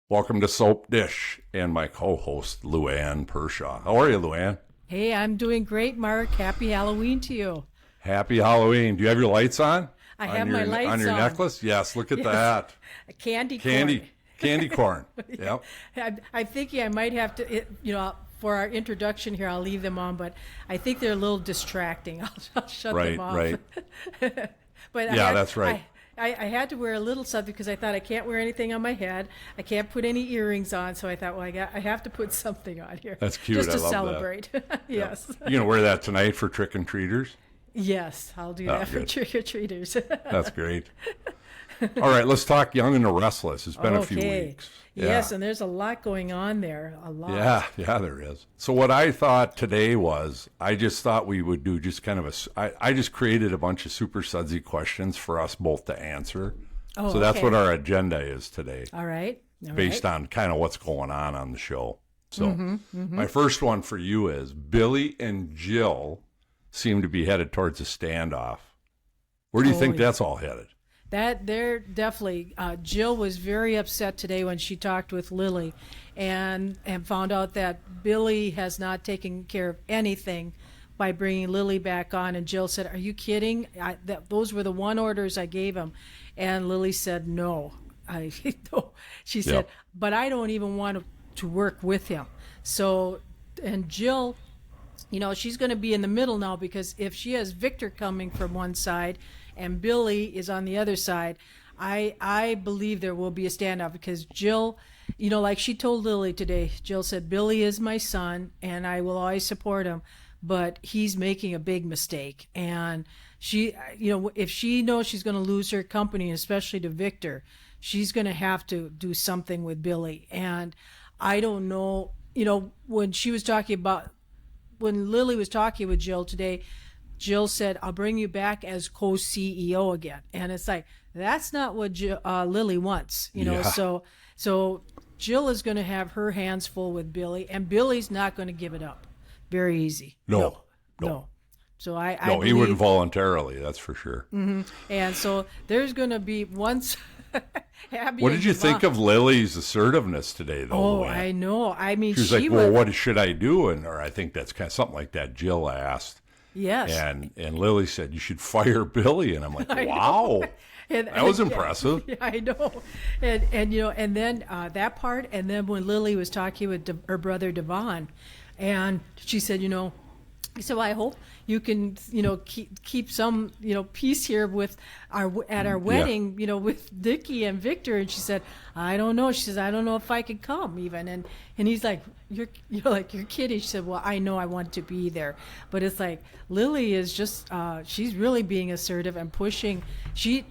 Welcome to Soapdish and my co-host, Luann Perschau. How are you, Luann? Hey, I'm doing great, Mark. Happy Halloween to you. Happy Halloween. Do you have your lights on? I have my lights on your necklace? Yes, look at that. A candy corn. Candy corn. Yep. I'm thinking I might have to, for our introduction here, I'll leave them on, but I think they're a little distracting. I'll shut them off. Right. But Yeah, that's right. I had to wear a little something because I thought I can't wear anything on my head. I can't put any earrings on, so I thought, well, I have to put something on here. That's cute. Just to I love celebrate. that. Yes. Yep. You going to wear that tonight for trick-and-treaters? Yes, I'll do that for good. trick-or-treaters. That's great. All right, let's talk Young and the Restless. It's been a few weeks. Yes, and there's a lot going on there. A lot. Yeah, there is. So what I thought today was, I just thought we would do just kind of I just created a bunch of super SUDSY questions for us both to answer. Oh, so that's okay. what our agenda is today, All right. based on kind of what's going on the show. So my first one for you is, Billy and Jill seem to be headed towards a standoff. Where do you think that's all headed? That they're definitely. Jill was very upset today when she talked with Lily, and found out that Billy has not taken care of anything by bringing Lily back on. And Jill said, "Are you kidding? Those were the one orders I gave him." And Lily said, "No, no." She said, Yep. "But I don't even want to work with him." So, and Jill, she's going to be in the middle now, because if she has Victor coming from one side and Billy is on the other side, I believe there will be a standoff, because Jill, like she told Lily today, Jill said, "Billy is my son and I will always support him, but he's making a big mistake." And she, if she knows she's going to lose her company, especially to Victor, she's going to have to do something with Billy. And I don't know, when Lily was talking with Jill today, Jill said, "I'll bring you back as co-CEO again." And it's like, that's not what Lily wants, Yeah. So Jill is going to have her hands full with Billy, and Billy's not going to give it up very easy. No. So I No, he believe, wouldn't voluntarily, that's for sure. and so there's going to be once. Abby What and did you Devon- think of Lily's assertiveness today, though? Oh, Luann? I know. I mean, She was like, "Well, what should I do?" Or I think that's kind of something like that Jill asked. Yes. And Lily said, "You should fire Billy." And I'm like, I know. wow, And that was impressive. Yeah, I know. And and then that part, and then when Lily was talking with her brother Devon, and she said, so I hope you can, keep some, peace here with our wedding, with Nicki and Victor. And she said, "I don't know." She says, "I don't know if I could come even." And he's like, you're kidding." She said, "Well, I know I want to be there." But it's like, Lily is just, she's really being assertive and pushing. She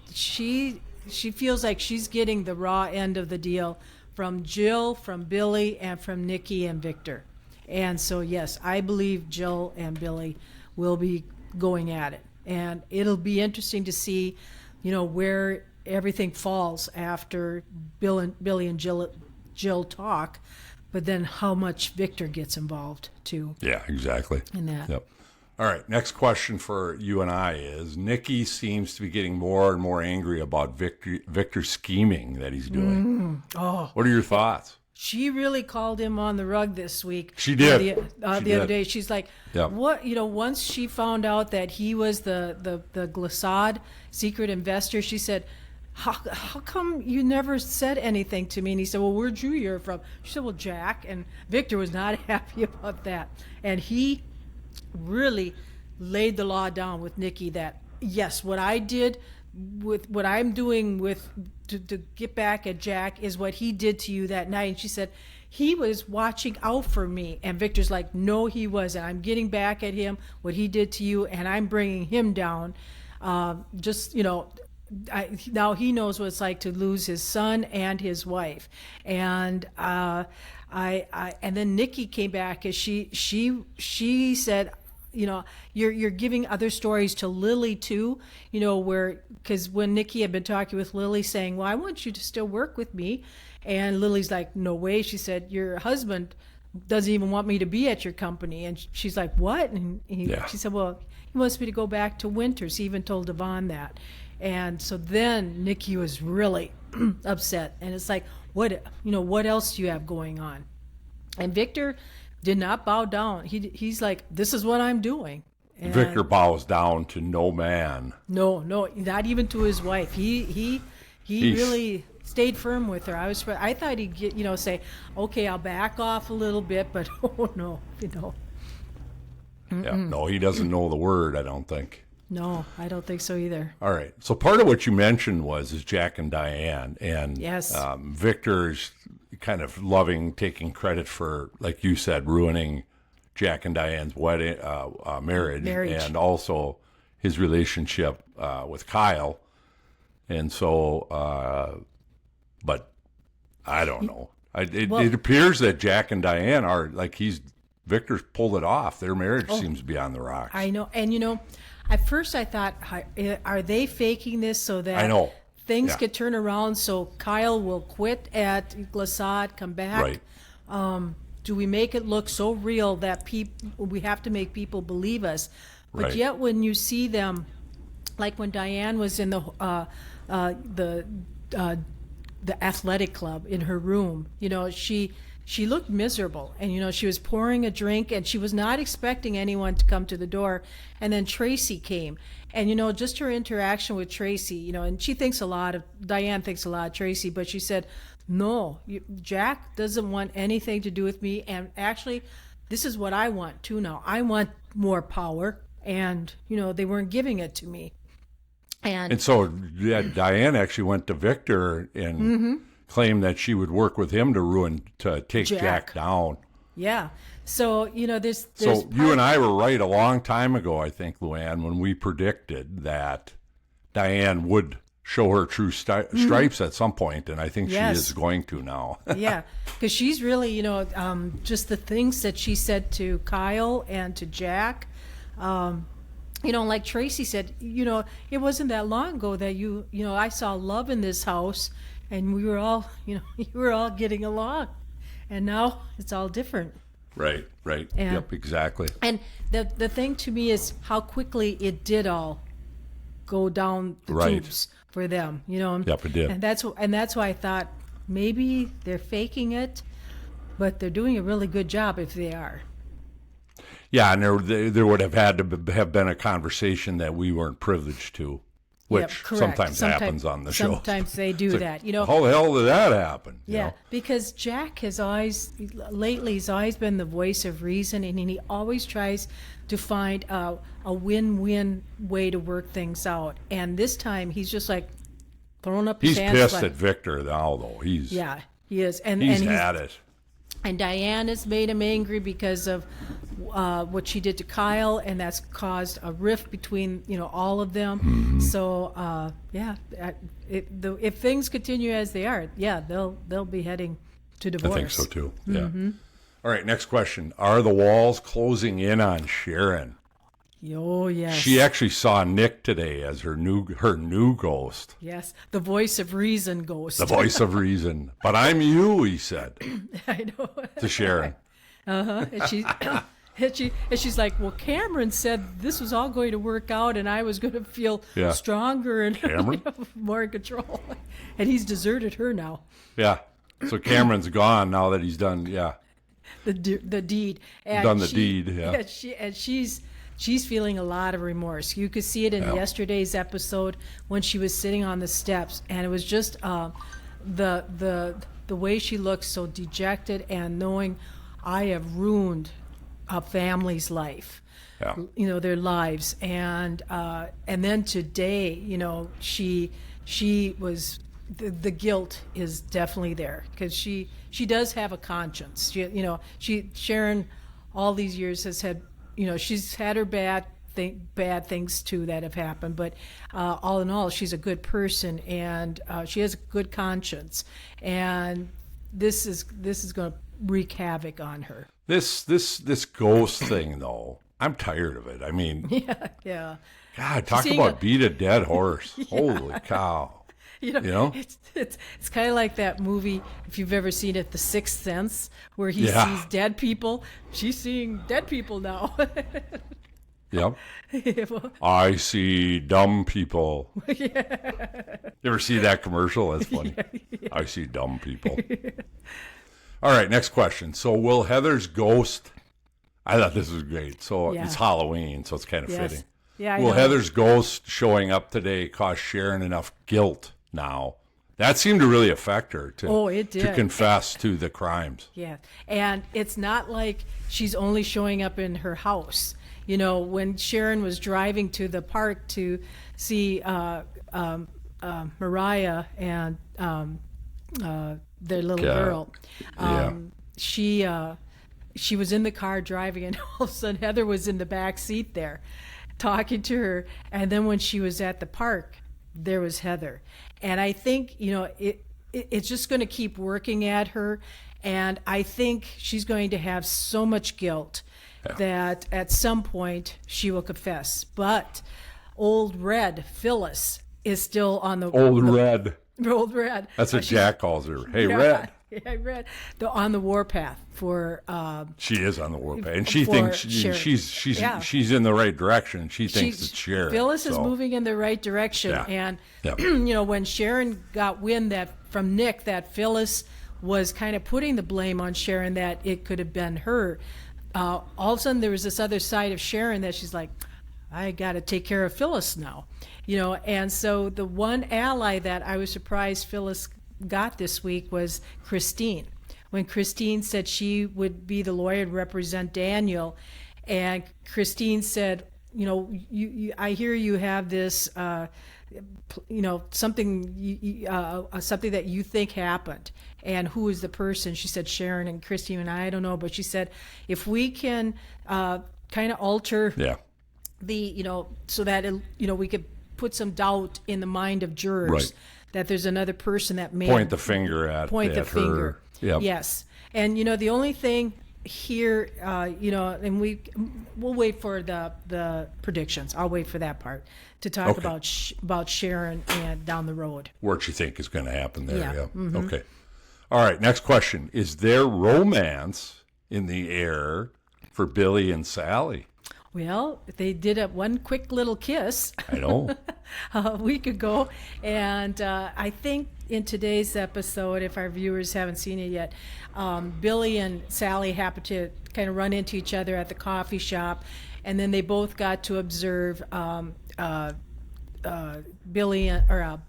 feels like she's getting the raw end of the deal from Jill, from Billy, and from Nicki and Victor. And so, yes, I believe Jill and Billy will be going at it. And it'll be interesting to see, where everything falls after Billy and Jill talk, but then how much Victor gets involved, too. Yeah, exactly. In that. Yep. All right, next question for you and I is, Nicki seems to be getting more and more angry about Victor's scheming that he's doing. What are your thoughts? She really called him on the rug this week. She did. The other day, she's like, Yep. "What?" Once she found out that he was the Glissade secret investor, she said, How come you never said anything to me?" And he said, "Well, where'd you hear from?" She said, "Well, Jack." And Victor was not happy about that. And he really laid the law down with Nicki that, yes, what I did with what I'm doing to get back at Jack is what he did to you that night. And she said, "He was watching out for me." And Victor's like, "No, he wasn't. I'm getting back at him, what he did to you, and I'm bringing him down." Now he knows what it's like to lose his son and his wife. And and then Nicki came back, as she said, you're giving other stories to Lily too, because when Nicki had been talking with Lily saying, "Well, I want you to still work with me," and Lily's like, "No way." She said, "Your husband doesn't even want me to be at your company." And she's like, "What?" And she said, "Well, he wants me to go back to Winters." He even told Devon that. And so then Nicki was really upset. And it's like, what else do you have going on? And Victor did not bow down. He's like, this is what I'm doing. And Victor bows down to no man. No, not even to his wife. He really stayed firm with her. I thought he'd get, say, okay, I'll back off a little bit, but oh no, Yeah, no, he doesn't know the word, I don't think. No, I don't think so either. All right. So part of what you mentioned is Jack and Diane, and yes. Victor's kind of taking credit for, like you said, ruining Jack and Diane's wedding, marriage, and also his relationship with Kyle. And so, but I don't know. It appears that Jack and Diane are like Victor's pulled it off. Their marriage seems to be on the rocks. I know, and at first I thought, are they faking this so that things could turn around so Kyle will quit at Glissade, come back? Right. Do we make it look so real that we have to make people believe us? But yet when you see them, like when Diane was in the athletic club in her room, she looked miserable, and she was pouring a drink, and she was not expecting anyone to come to the door. And then Tracy came, and just her interaction with Tracy, and Diane thinks a lot of Tracy, but she said, no, Jack doesn't want anything to do with me, and actually this is what I want too now. I want more power, and they weren't giving it to me. And so Diane actually went to Victor and claimed that she would work with him to take Jack down. Yeah. So, there's So you and I were right a long time ago, I think, Luann, when we predicted that Diane would show her true stripes at some point, and I think she is going to now. Yeah, because she's really, just the things that she said to Kyle and to Jack, like Tracy said, it wasn't that long ago that I saw love in this house, and we were all, you were all getting along, and now it's all different. Right. Yep, exactly. And the thing to me is how quickly it did all go down the tubes for them, Yep, it did. And that's why I thought maybe they're faking it, but they're doing a really good job if they are. Yeah, and there would have had to have been a conversation that we weren't privately to, which sometimes happens on the show. Sometimes they do that. How the hell did that happen? Yeah, because Jack has always been the voice of reason, and he always tries to find a win-win way to work things out. And this time, he's just like throwing up his hands. He's pissed at Victor now, though. He is, and he's had it. And Diane has made him angry because of what she did to Kyle, and that's caused a rift between all of them. Mm-hmm. So if things continue as they are, they'll be heading to divorce. I think so too. Yeah. Mm-hmm. All right, next question: are the walls closing in on Sharon? Oh yes. She actually saw Nick today as her new ghost. Yes, the voice of reason ghost. The voice of reason. But I'm you, he said. I know. To Sharon. And she's like, well, Cameron said this was all going to work out, and I was going to feel stronger and more in control. And he's deserted her now. Yeah. So Cameron's gone now that he's done. Yeah. The deed. And done the deed. Yeah. She's feeling a lot of remorse. You could see it in yesterday's episode when she was sitting on the steps, and it was just the way she looked so dejected and knowing I have ruined a family's life, their lives, and then today, she was the guilt is definitely there because she does have a conscience. Sharon all these years has had. She's had her bad things too that have happened, but all in all, she's a good person and she has a good conscience. And this is going to wreak havoc on her. This ghost thing, though, I'm tired of it. I mean, yeah. God, talk about beat a dead horse. Holy cow. It's kind of like that movie, if you've ever seen it, The Sixth Sense, where he sees dead people. She's seeing dead people now. Yep. Well, I see dumb people. You ever see that commercial? That's funny. I see dumb people. All right, next question. So will Heather's ghost, I thought this was great. So it's Halloween, so it's kind of fitting. Yeah, I Will know. Heather's ghost showing up today cause Sharon enough guilt now? That seemed to really affect her it did. to confess to the crimes. Yeah, and it's not like she's only showing up in her house. You know, when Sharon was driving to the park to see Mariah and their little girl, she was in the car driving, and all of a sudden Heather was in the back seat there, talking to her. And then when she was at the park, there was Heather. And I think, you know, it's just going to keep working at her. And I think she's going to have so much guilt that at some point she will confess. But Old Red, Phyllis, is still on the... Old Red. Old Red. That's what Jack calls her. Hey, Red. Yeah, Red. On the warpath for... she is on the warpath. And she thinks she's in the right direction. She thinks it's Sharon. Phyllis is moving in the right direction. Yeah. And, you know, when Sharon got wind from Nick that Phyllis was kind of putting the blame on Sharon, that it could have been her, all of a sudden there was this other side of Sharon that she's like, I got to take care of Phyllis now. You know, and so the one ally that I was surprised Phyllis got this week was Christine. When Christine said she would be the lawyer and represent Daniel, and Christine said, you know, I hear you have this, you know, something that you think happened, and who is the person? She said Sharon. And Christine and I don't know, but she said if we can kind of alter the, you know, so that you know we could put some doubt in the mind of jurors. Right. That there's another person that may point the finger at finger. Yep. Yes, and you know the only thing here, you know, and we'll wait for the predictions. I'll wait for that part to talk about Sharon and down the road. What you think is going to happen there? Yeah. Mm-hmm. Okay. All right. Next question: is there romance in the air for Billy and Sally? Well, they did one quick little kiss. I know. A week ago, and I think in today's episode, if our viewers haven't seen it yet, Billy and Sally happened to kind of run into each other at the coffee shop, and then they both got to observe Billy or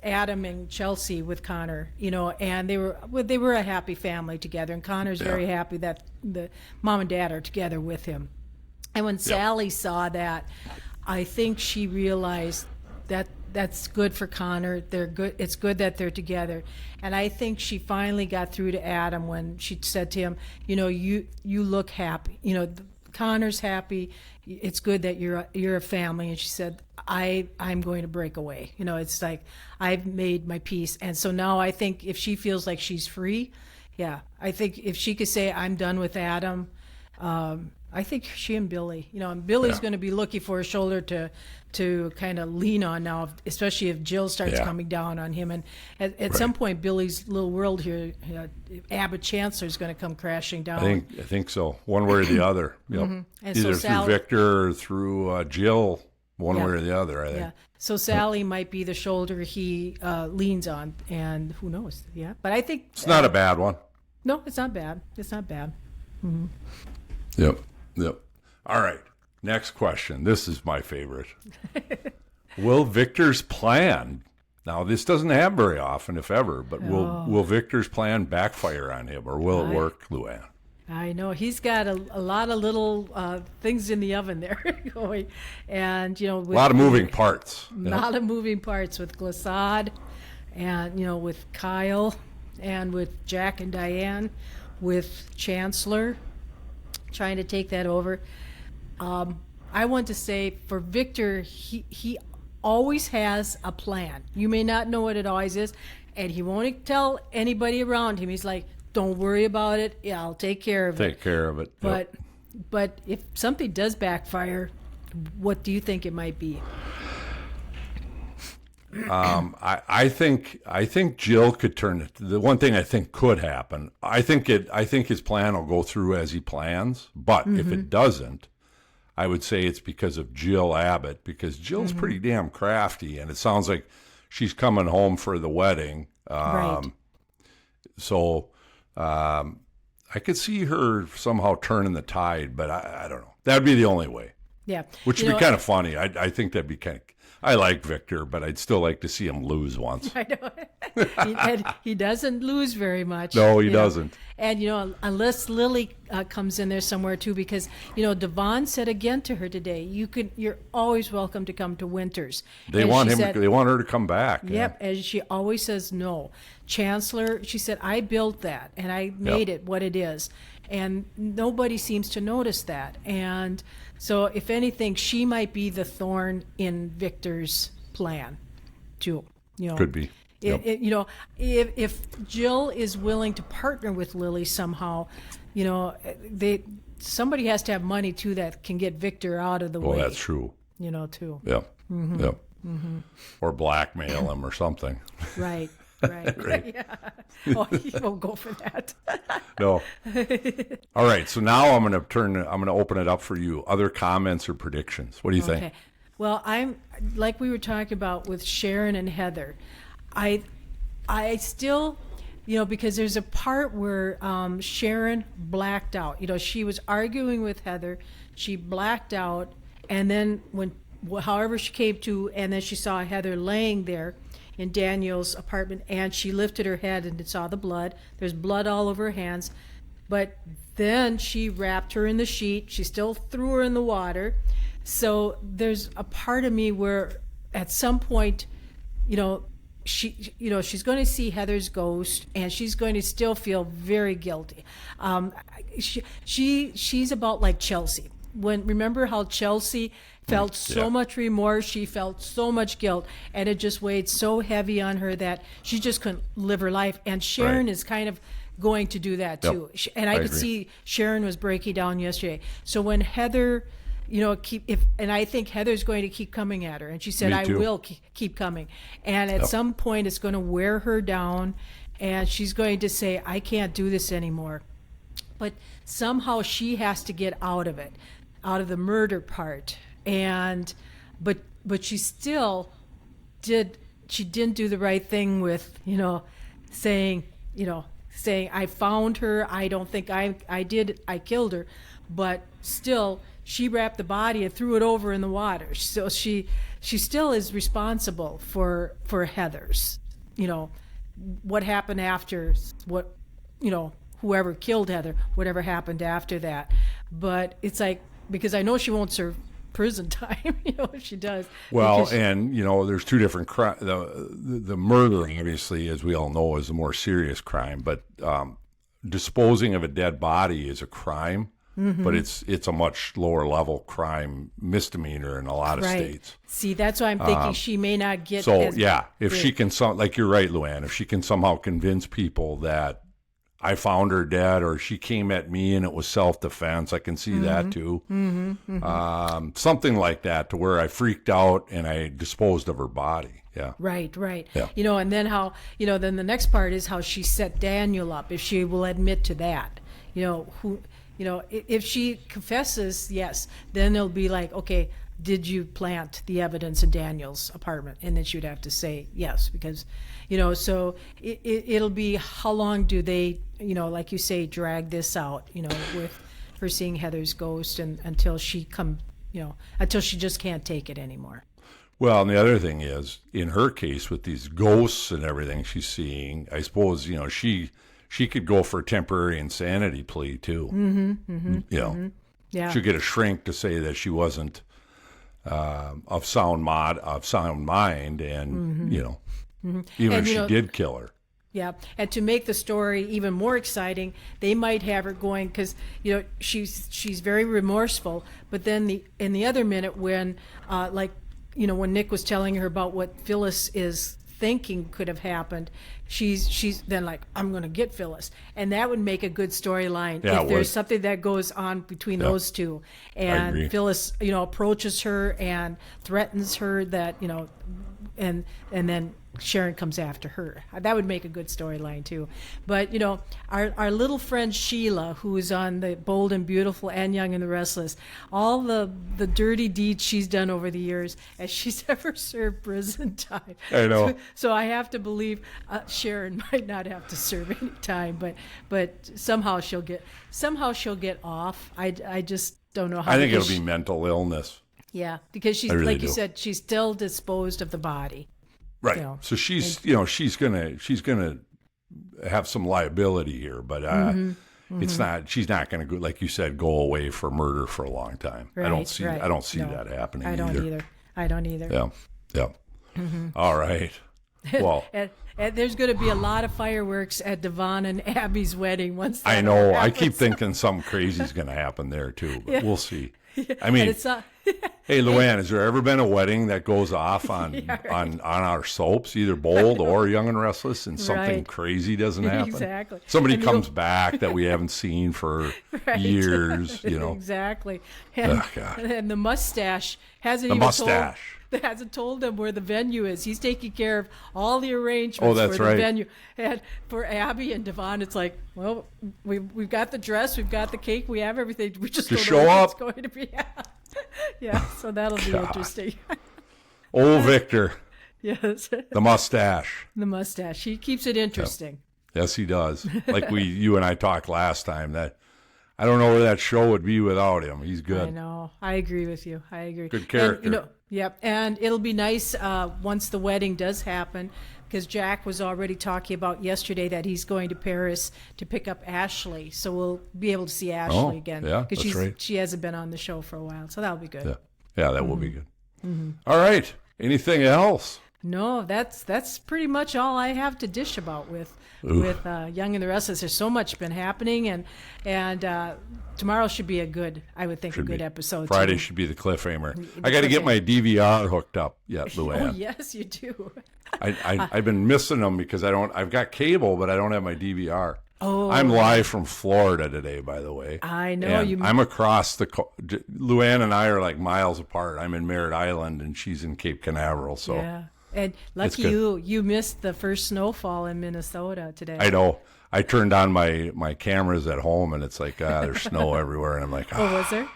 Adam and Chelsea with Connor, you know, and they were a happy family together, and Connor's very happy that the mom and dad are together with him. And when Sally saw that, I think she realized that that's good for Connor. They're good. It's good that they're together. And I think she finally got through to Adam when she said to him, you know, you look happy. You know, Connor's happy. It's good that you're a family. And she said, I'm going to break away. You know, it's like I've made my peace. And so now I think if she feels like she's free, I think if she could say I'm done with Adam, I think she and Billy, you know, and Billy's going to be looking for a shoulder to kind of lean on now, especially if Jill starts coming down on him. And at some point, Billy's little world here, Abbott Chancellor is going to come crashing down. I think so. One way or the other. Yep. Mm-hmm. And either so through Victor or through Jill, one way or the other, I think. Yeah. So Sally might be the shoulder he leans on, and who knows? Yeah. But I think... It's not a bad one. No, it's not bad. It's not bad. Mm-hmm. Yep. All right. Next question. This is my favorite. Will Victor's plan, now this doesn't happen very often, if ever, but will Victor's plan backfire on him, or will it work, Luann? I know. He's got a lot of little things in the oven there going. And, you know, a lot of moving parts. A lot of moving parts with Glissade and, you know, with Kyle and with Jack and Diane, with Chancellor trying to take that over. I want to say for Victor, he always has a plan. You may not know what it always is, and he won't tell anybody around him. He's like, don't worry about it. Yeah, I'll take care of it. Take care of it. But if something does backfire, what do you think it might be? I think Jill could turn it. The one thing I think could happen. I think his plan will go through as he plans. But if it doesn't, I would say it's because of Jill Abbott, because Jill's pretty damn crafty, and it sounds like she's coming home for the wedding. Right. So I could see her somehow turning the tide, but I don't know. That would be the only way, Yeah. which You would know, be kind of funny. I think that'd be kind of. I like Victor, but I'd still like to see him lose once. I know. he doesn't lose very much. No, he you know. doesn't. And, unless Lily comes in there somewhere too, because, Devon said again to her today, you're always welcome to come to Winters. They And want she him. said, They want her to come back. Yep, and she always says no. Chancellor, she said, I built that and I made it what it is. And nobody seems to notice that. And so, if anything, she might be the thorn in Victor's plan, too. Could be. Yep. If Jill is willing to partner with Lily somehow, somebody has to have money too that can get Victor out of the way. Oh, that's true. Too. Yep. Yep. Or blackmail him or something. Right. Right. Yeah. Oh, you won't go for that. No. All right. So now I'm going to open it up for you. Other comments or predictions? What do you think? Okay. Well, I'm like we were talking about with Sharon and Heather. I still, because there's a part where Sharon blacked out. She was arguing with Heather. She blacked out, and then however she came to, and then she saw Heather laying there in Daniel's apartment, and she lifted her head and saw the blood. There's blood all over her hands, but then she wrapped her in the sheet. She still threw her in the water. So there's a part of me where at some point, she's going to see Heather's ghost, and she's going to still feel very guilty. She's about like Chelsea. Remember how Chelsea felt so much remorse, she felt so much guilt, and it just weighed so heavy on her that she just couldn't live her life. And Sharon is kind of going to do that too. And I could agree. see Sharon was breaking down yesterday. So when Heather, and I think Heather's going to keep coming at her, and she said, Me I too. will keep coming. And at some point it's going to wear her down, and she's going to say, I can't do this anymore. But somehow she has to get out of it, out of the murder part. And but she still didn't do the right thing with saying I found her, I don't think I did, I killed her, but still she wrapped the body and threw it over in the water. So she still is responsible for Heather's what happened after, what whoever killed Heather, whatever happened after that. But it's like, because I know she won't serve prison time, if she does. Well, Because and there's two different crimes. The murder, obviously, as we all know, is a more serious crime. But disposing of a dead body is a crime, but it's a much lower level crime, misdemeanor in a lot of states. See, that's why I'm thinking she may not get. So as if big. she can, like you're right, Luann, if she can somehow convince people that I found her dead, or she came at me and it was self-defense, I can see that too. Something like that, to where I freaked out and I disposed of her body. Yeah. Right. Yeah. And then how, then the next part is how she set Daniel up, if she will admit to that. If she confesses, yes, then it'll be like, okay, did you plant the evidence in Daniel's apartment? And then she would have to say yes, because, so it'll be, how long do they, like you say, drag this out, with her seeing Heather's ghost, and until she until she just can't take it anymore. Well, and the other thing is, in her case, with these ghosts and everything she's seeing, I suppose, she could go for a temporary insanity plea too. Yeah. She'd get a shrink to say that she wasn't of sound mind, and even if she did kill her. Yeah, and to make the story even more exciting, they might have her going, because she's very remorseful. But then in the other minute, when when Nick was telling her about what Phyllis is thinking could have happened, she's then like, I'm going to get Phyllis. And that would make a good storyline Yeah, if there's something that goes on between those two. agree. And Phyllis, approaches her and threatens her that, and then Sharon comes after her. That would make a good storyline too. But our little friend Sheila, who is on the Bold and Beautiful and Young and the Restless, all the dirty deeds she's done over the years, as she's ever served prison time. I know. So I have to believe Sharon might not have to serve any time, but somehow she'll get off. I just don't know how. I think it'll be mental illness. Yeah, because she's really like you said, she's still disposed of the body. Right. So she's she's gonna have some liability here, but it's not. She's not gonna go, like you said, go away for murder for a long time. Right, I don't see No, that happening. I don't either. I don't either. Yeah. Yeah. All right. Well, and there's going to be a lot of fireworks at Devon and Abby's wedding once. I know. I keep thinking something crazy is going to happen there too, but we'll see. I mean, hey, Luann, has there ever been a wedding that goes off on on our soaps, either Bold or Young and Restless, and something crazy doesn't happen? Exactly. Somebody comes back that we haven't seen for years, Exactly. And, Oh, God. and the mustache hasn't The even mustache. hasn't told him where the venue is. He's taking care of all the arrangements that's for right. the venue. And for Abby and Devon, it's like, well, we've got the dress, we've got the cake, we have everything. We just don't show know what up. it's going to be. Yeah, so that'll be interesting. Old Victor, Yes, the mustache. the mustache. He keeps it interesting. Yes, he does. Like you and I talked last time, that I don't know where that show would be without him. He's good. I know. I agree with you. I agree. Good character. And, yep. And it'll be nice once the wedding does happen, because Jack was already talking about yesterday that he's going to Paris to pick up Ashley. So we'll be able to see Ashley again. yeah, because that's right. she hasn't been on the show for a while. So that'll be good. Yeah, that will be good. All right. Anything else? No, that's pretty much all I have to dish about with Young and the Restless. There's so much been happening, and tomorrow should be a good episode. Friday too. should be the cliffhanger. I got to get my DVR hooked up yet, Luann. Oh yes, you do. I've been missing them because I've got cable, but I don't have my DVR. Oh, I'm live from Florida today, by the way. I know And you. I'm across Luann and I are like miles apart. I'm in Merritt Island and she's in Cape Canaveral. So Yeah. And lucky you missed the first snowfall in Minnesota today. I know. I turned on my cameras at home and it's like, there's snow everywhere. And I'm like, Oh, was there?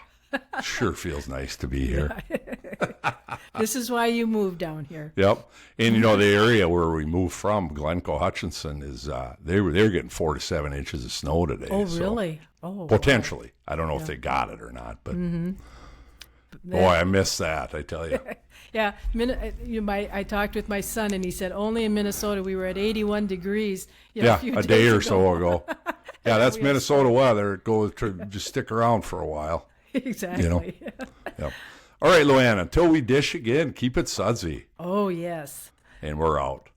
sure feels nice to be here. This is why you moved down here. Yep. And the area where we moved from, Glencoe Hutchinson, is they were getting 4 to 7 inches of snow today. Oh, so really? Oh, potentially. I don't know if they got it or not, but boy, I miss that, I tell you. Yeah, I talked with my son, and he said only in Minnesota we were at 81 degrees. A day or so ago. Yeah, that's Minnesota weather. It goes to just stick around for a while. Exactly. Yep. All right, Luann, until we dish again, keep it sudsy. Oh, yes. And we're out.